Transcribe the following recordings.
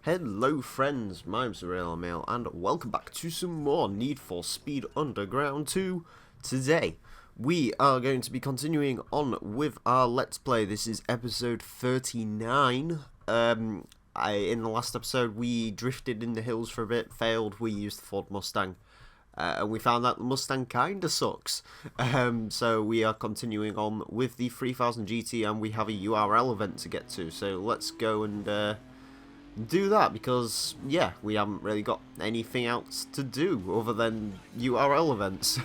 Hello friends, my name's Emile and welcome back to some more Need for Speed Underground 2. Today, we are going to be continuing on with our Let's Play. This is episode 39. In the last episode, we drifted in the hills for a bit, failed, we used the Ford Mustang. And we found that the Mustang kinda sucks. So we are continuing on with the 3000 GT and we have a URL event to get to. So let's go and do that because, yeah, we haven't really got anything else to do other than URL events.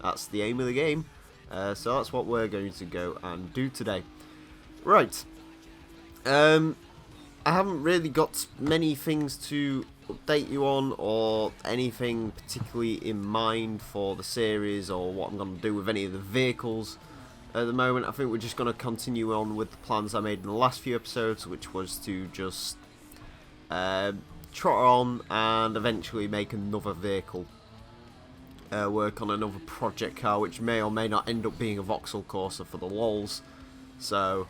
That's the aim of the game. So that's what we're going to go and do today. Right. I haven't really got many things to update you on or anything particularly in mind for the series or what I'm going to do with any of the vehicles at the moment. I think we're just going to continue on with the plans I made in the last few episodes, which was to just trot on and eventually make another vehicle, work on another project car, which may or may not end up being a Vauxhall Corsa for the lols. So,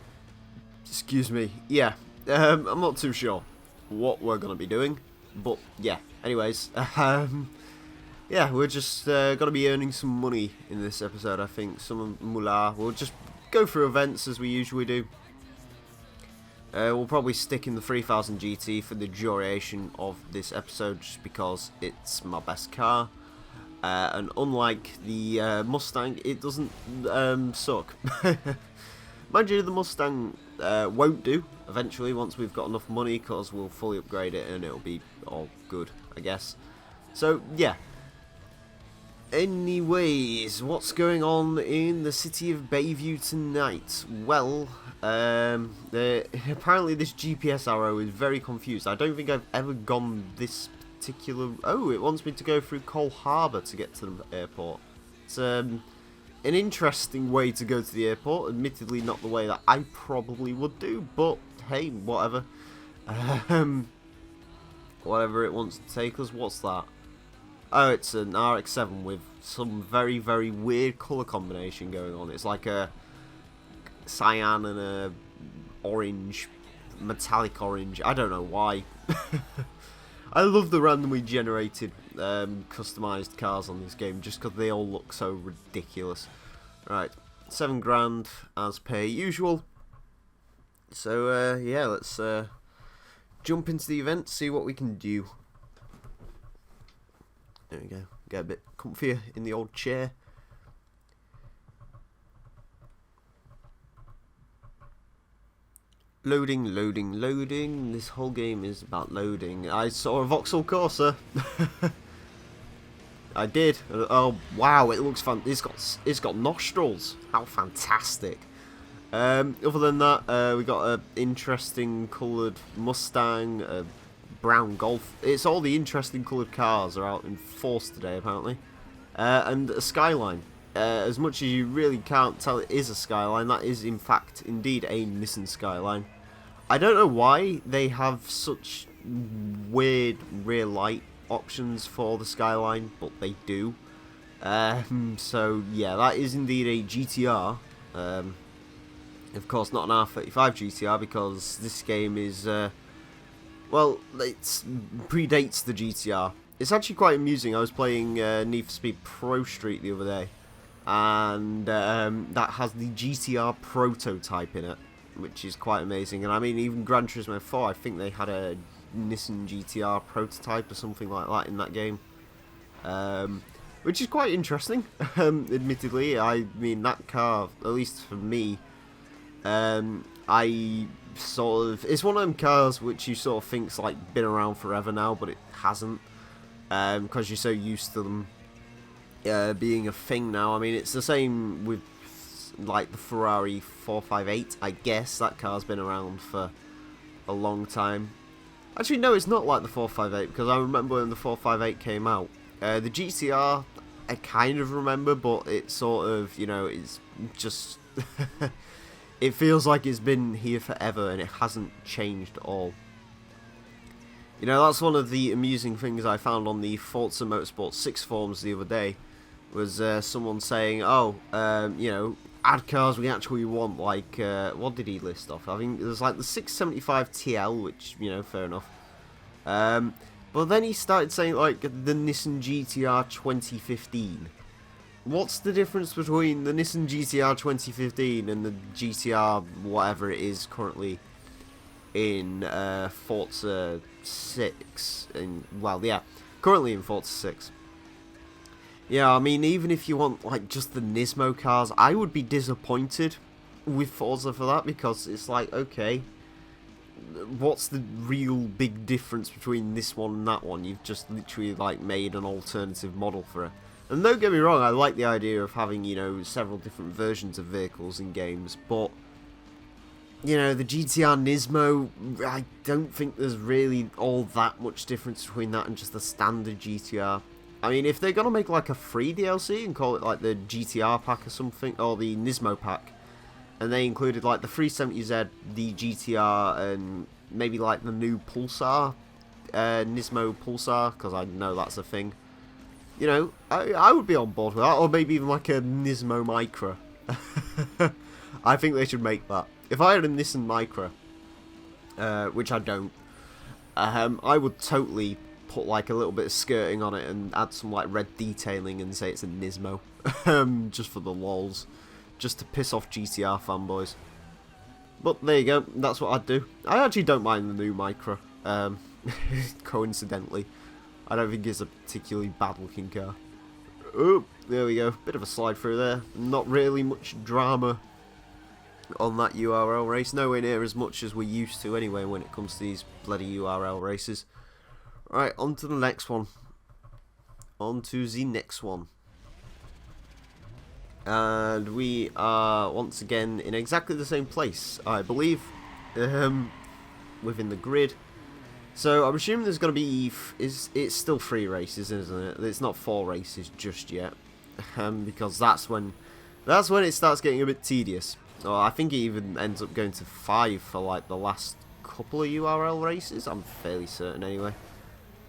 excuse me, yeah, I'm not too sure what we're going to be doing, but yeah, anyways, yeah, we're just going to be earning some money in this episode, I think, some moolah. We'll just go through events as we usually do. We'll probably stick in the 3000 GT for the duration of this episode just because it's my best car. And unlike the Mustang, it doesn't suck. Mind you, the Mustang won't do eventually once we've got enough money because we'll fully upgrade it and it'll be all good, I guess. So, yeah. Anyways, what's going on in the city of Bayview tonight? Well, apparently this GPS arrow is very confused. I don't think I've ever gone this particular... Oh, it wants me to go through Cole Harbour to get to the airport. It's an interesting way to go to the airport. Admittedly, not the way that I probably would do, but hey, whatever. Whatever it wants to take us. What's that? Oh, it's an RX-7 with some very, very weird colour combination going on. It's like a cyan and a orange, metallic orange. I don't know why. I love the randomly generated customised cars on this game just because they all look so ridiculous. Right, 7 grand as per usual. So, yeah, let's jump into the event, see what we can do. There we go. Get a bit comfier in the old chair. Loading, loading, loading. This whole game is about loading. I saw a Vauxhall Corsa. I did. Oh wow! It looks fun. It's got nostrils. How fantastic! Other than that, we got an interesting coloured Mustang. Brown Golf. It's all the interesting coloured cars are out in force today, apparently. And a Skyline. As much as you really can't tell it is a Skyline, that is in fact indeed a Nissan Skyline. I don't know why they have such weird rear light options for the Skyline, but they do. So yeah, that is indeed a GTR. Of course not an R35 GTR because this game is... well, it predates the GTR. It's actually quite amusing. I was playing Need for Speed Pro Street the other day, and that has the GTR prototype in it, which is quite amazing. And I mean, even Gran Turismo 4, I think they had a Nissan GTR prototype or something like that in that game, which is quite interesting. Admittedly, I mean, that car, at least for me, I sort of, it's one of them cars which you sort of think's like been around forever now, but it hasn't, because you're so used to them being a thing now. I mean, it's the same with like the Ferrari 458. I guess that car's been around for a long time. Actually, no, it's not like the 458 because I remember when the 458 came out. The GTR, I kind of remember, but it sort of, you know, it's just. It feels like it's been here forever and it hasn't changed at all. You know, that's one of the amusing things I found on the Forza Motorsport 6 forums the other day. Was someone saying, oh, you know, add cars we actually want, like, what did he list off? I think there's like the 675 TL, which, you know, fair enough. But then he started saying, like, the Nissan GTR 2015. What's the difference between the Nissan GTR 2015 and the GTR whatever it is currently in Forza 6? Well, yeah, currently in Forza 6. Yeah, I mean, even if you want, like, just the Nismo cars, I would be disappointed with Forza for that, because it's like, okay, what's the real big difference between this one and that one? You've just literally, like, made an alternative model for it. And don't get me wrong, I like the idea of having, you know, several different versions of vehicles in games, but, you know, the GTR Nismo, I don't think there's really all that much difference between that and just the standard GTR. I mean, if they're going to make, like, a free DLC and call it, like, the GTR pack or something, or the Nismo pack, and they included, like, the 370Z, the GTR, and maybe, like, the new Pulsar, Nismo Pulsar, because I know that's a thing. You know, I would be on board with that, or maybe even, like, a Nismo Micra. I think they should make that. If I had a Nissan Micra, which I don't, I would totally put like a little bit of skirting on it and add some like red detailing and say it's a Nismo, just for the lols, just to piss off GTR fanboys. But there you go, that's what I'd do. I actually don't mind the new Micra, coincidentally. I don't think it's a particularly bad looking car. Oh, there we go, bit of a slide through there. Not really much drama on that URL race, nowhere near as much as we're used to anyway when it comes to these bloody URL races. Right, on to the next one. On to the next one. And we are once again in exactly the same place, I believe, within the grid. So I'm assuming there's going to be, it's still 3 races, isn't it? It's not 4 races just yet, because that's when it starts getting a bit tedious. Well, I think it even ends up going to 5 for like the last couple of URL races. I'm fairly certain anyway.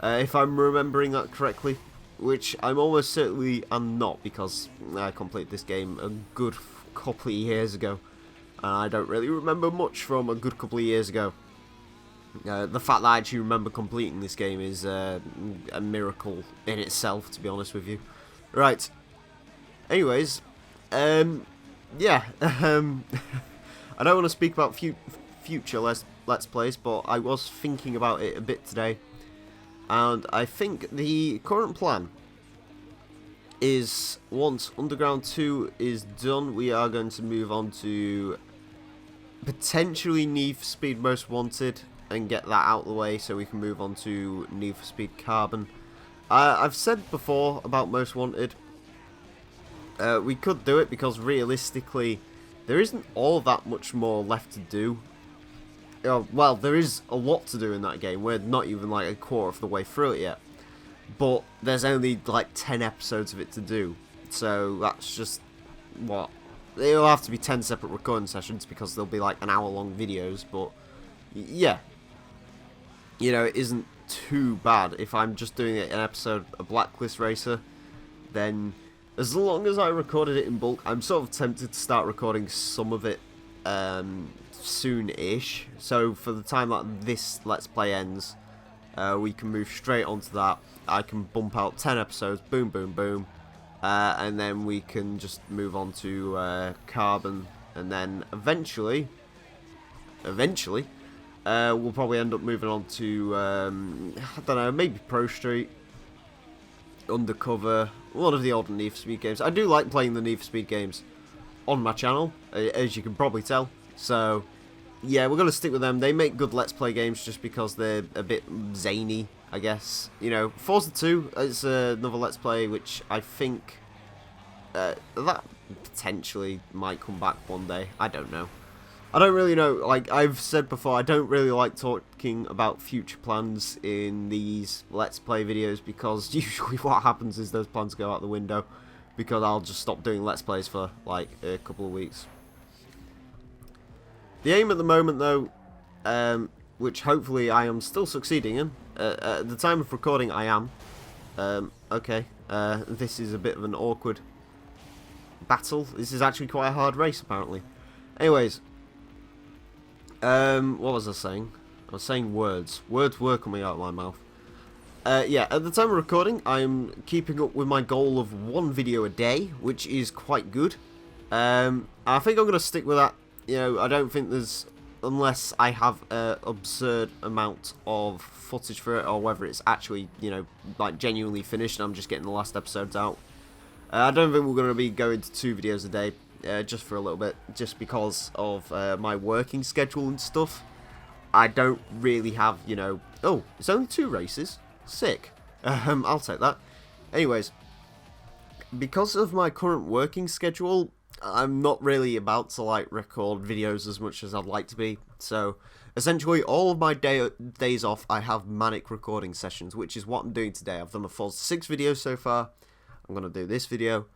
If I'm remembering that correctly, which I'm almost certainly am not, because I completed this game a good couple of years ago, and I don't really remember much from a good couple of years ago. The fact that I actually remember completing this game is a miracle in itself, to be honest with you. Right. Anyways, yeah. I don't want to speak about future Let's Plays, but I was thinking about it a bit today. And I think the current plan is, once Underground 2 is done, we are going to move on to potentially Need for Speed Most Wanted and get that out of the way so we can move on to Need for Speed Carbon. I've said before about Most Wanted, we could do it because realistically there isn't all that much more left to do. Well, there is a lot to do in that game. We're not even like a quarter of the way through it yet. But there's only like 10 episodes of it to do. So that's just, what? It'll have to be 10 separate recording sessions because they'll be like an hour-long videos. But yeah, you know, it isn't too bad. If I'm just doing an episode of Blacklist Racer, then as long as I recorded it in bulk, I'm sort of tempted to start recording some of it soon-ish. So for the time that this Let's Play ends, we can move straight onto that. I can bump out 10 episodes, boom, boom, boom, and then we can just move on to Carbon, and then eventually, we'll probably end up moving on to, I don't know, maybe Pro Street, Undercover, one of the older Need for Speed games. I do like playing the Need for Speed games on my channel, as you can probably tell. So, yeah, we're going to stick with them. They make good Let's Play games just because they're a bit zany, I guess. You know, Forza 2 is another Let's Play which I think that potentially might come back one day. I don't know. I don't really know. Like I've said before, I don't really like talking about future plans in these Let's Play videos because usually what happens is those plans go out the window because I'll just stop doing Let's Plays for like a couple of weeks. The aim at the moment though, which hopefully I am still succeeding in, at the time of recording I am, okay, this is a bit of an awkward battle. This is actually quite a hard race apparently. Anyways, what was I saying? I was saying words. Words were coming out of my mouth. Yeah, at the time of recording, I'm keeping up with my goal of 1 video a day, which is quite good. I think I'm going to stick with that. You know, I don't think there's, unless I have an absurd amount of footage for it, or whether it's actually, you know, like genuinely finished and I'm just getting the last episodes out. I don't think we're going to be going to 2 videos a day, just for a little bit, just because of my working schedule and stuff. I don't really have, you know... Oh, it's only 2 races. Sick. I'll take that. Anyways, because of my current working schedule, I'm not really about to, like, record videos as much as I'd like to be. So, essentially, all of my days off, I have manic recording sessions, which is what I'm doing today. I've done a full 6 videos so far. I'm going to do this video,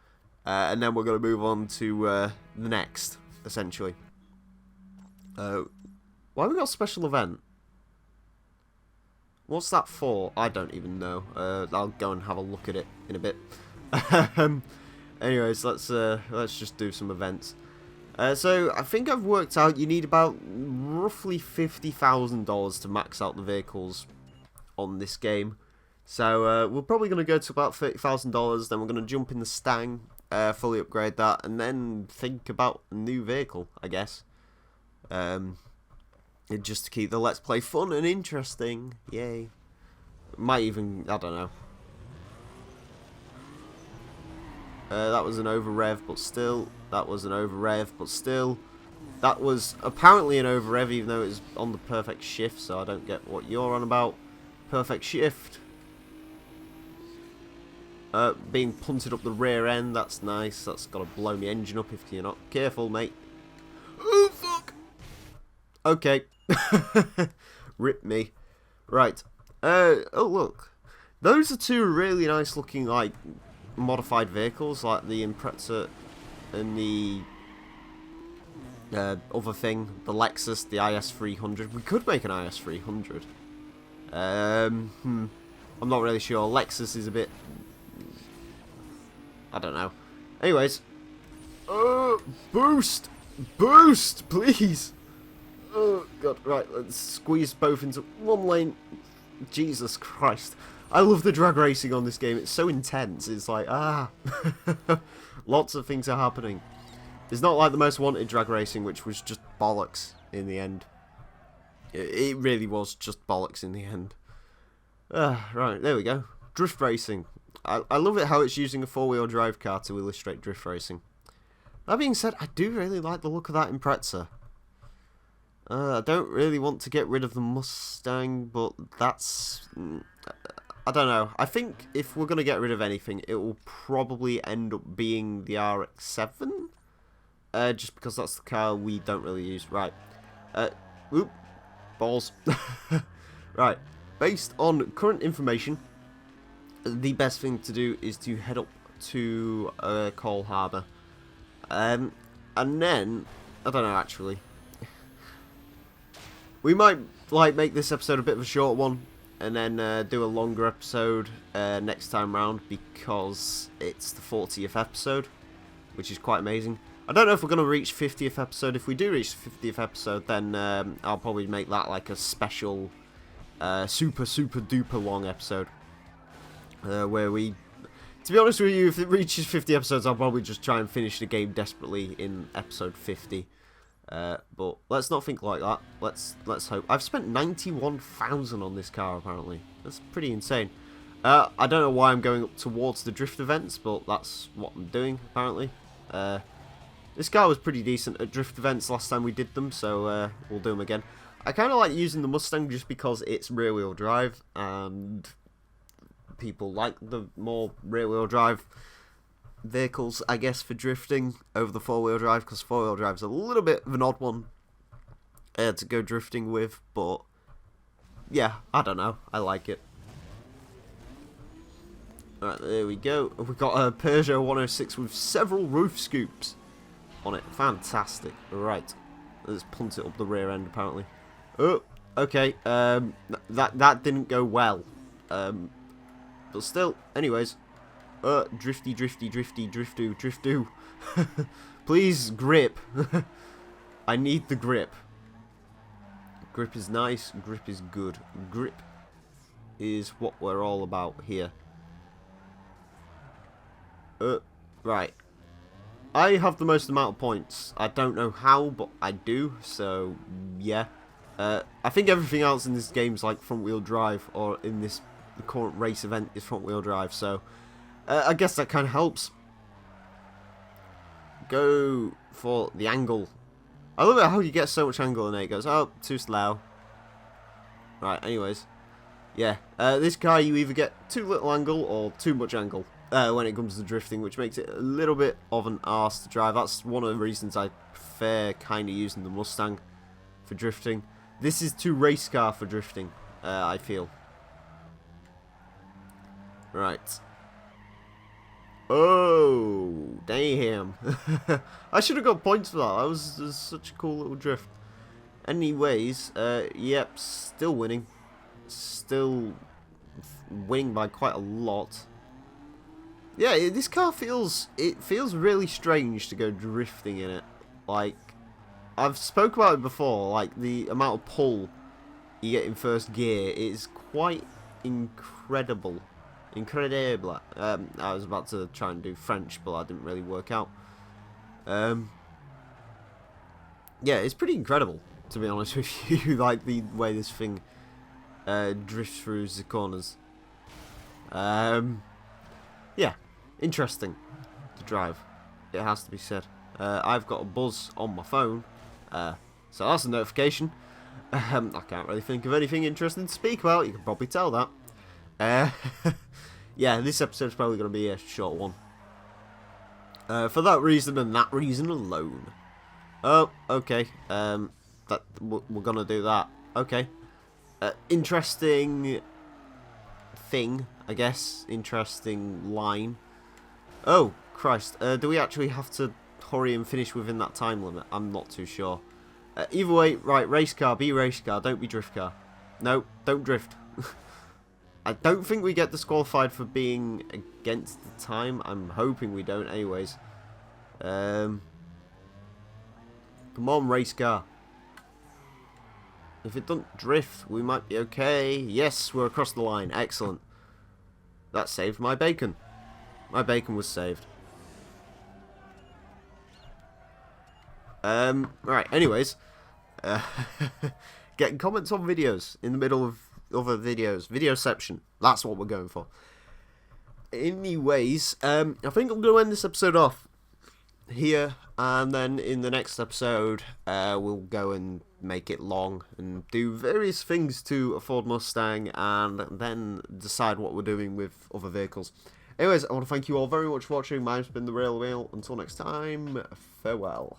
and then we're going to move on to the next, essentially. Why have we got a special event? What's that for? I don't even know. I'll go and have a look at it in a bit. Anyways, let's just do some events. So I think I've worked out you need about roughly $50,000 to max out the vehicles on this game. So we're probably going to go to about $30,000. Then we're going to jump in the Stang, fully upgrade that, and then think about a new vehicle, I guess. Just to keep the Let's Play fun and interesting. Yay. Might even, I don't know. That was an over rev, but still. That was an over rev, but still. That was apparently an over rev, even though it was on the perfect shift, so I don't get what you're on about. Perfect shift. Being punted up the rear end, that's nice. That's got to blow my engine up if you're not careful, mate. Oh, fuck! Okay. Rip me. Right. Oh, look. Those are 2 really nice looking, like, modified vehicles, like the Impreza and the other thing, the Lexus, the IS300. We could make an IS300. I'm not really sure. Lexus is a bit... I don't know. Anyways. Boost! Boost, please! Oh, God. Right, let's squeeze both into one lane. Jesus Christ. I love the drag racing on this game. It's so intense. It's like, lots of things are happening. It's not like the Most Wanted drag racing, which was just bollocks in the end. It really was just bollocks in the end. Right, there we go. Drift racing. I love it how it's using a 4-wheel drive car to illustrate drift racing. That being said, I do really like the look of that Impreza. I don't really want to get rid of the Mustang, but that's... I don't know. I think if we're going to get rid of anything, it will probably end up being the RX-7. Just because that's the car we don't really use. Right. Oop. Balls. Right. Based on current information, the best thing to do is to head up to Coal Harbour. And then... I don't know, actually. We might, like, make this episode a bit of a short one, and then do a longer episode next time round, because it's the 40th episode, which is quite amazing. I don't know if we're going to reach 50th episode. If we do reach 50th episode, then I'll probably make that like a special super duper long episode, where we... To be honest with you, if it reaches 50 episodes, I'll probably just try and finish the game desperately in episode 50. But let's not think like that. Let's hope. I've spent 91,000 on this car apparently. That's pretty insane. I don't know why I'm going up towards the drift events, but that's what I'm doing apparently. This car was pretty decent at drift events last time we did them, so we'll do them again. I kind of like using the Mustang just because it's rear-wheel drive, and people like the more rear-wheel drive vehicles, I guess, for drifting over the 4-wheel drive, because 4-wheel drive is a little bit of an odd one to go drifting with, but yeah, I don't know, I like it. Alright, there we go. We've got a Peugeot 106 with several roof scoops on it. Fantastic. Right, let's punt it up the rear end apparently. Oh, okay, that didn't go well, but still, anyways. Drifty, drifto. Please, grip. I need the grip. Grip is nice, grip is good. Grip is what we're all about here. Right. I have the most amount of points. I don't know how, but I do, so yeah. I think everything else in this game is like front-wheel drive, or in this current race event is front-wheel drive, so I guess that kind of helps. Go for the angle. I love it how you get so much angle and it goes, oh, too slow. Right, anyways. Yeah, this car you either get too little angle or too much angle when it comes to drifting, which makes it a little bit of an arse to drive. That's one of the reasons I prefer kind of using the Mustang for drifting. This is too race car for drifting, I feel. Right. Oh, damn. I should have got points for that. That was such a cool little drift. Anyways, yep, still winning. Still winning by quite a lot. Yeah, this car feels really strange to go drifting in it. Like, I've spoke about it before, like the amount of pull you get in first gear is quite incredible. Incredible. I was about to try and do French, but that didn't really work out. Yeah, it's pretty incredible, to be honest with you, like the way this thing drifts through the corners. Yeah, interesting to drive, it has to be said. I've got a buzz on my phone, so that's a notification. I can't really think of anything interesting to speak about, you can probably tell that. Yeah, this episode's probably going to be a short one. For that reason and that reason alone. Oh, okay. We're going to do that. Okay. Interesting thing, I guess. Interesting line. Oh, Christ. Do we actually have to hurry and finish within that time limit? I'm not too sure. Either way, right, race car, be race car, don't be drift car. No, don't drift. I don't think we get disqualified for being against the time. I'm hoping we don't anyways. Come on, race car. If it doesn't drift, we might be okay. Yes, we're across the line. Excellent. That saved my bacon. My bacon was saved. Right, anyways. Getting comments on videos in the middle of other videos. Videoception. That's what we're going for. Anyways, I think I'm going to end this episode off here, and then in the next episode, we'll go and make it long and do various things to a Ford Mustang, and then decide what we're doing with other vehicles. Anyways, I want to thank you all very much for watching. Mine's been The Real Emile. Until next time, farewell.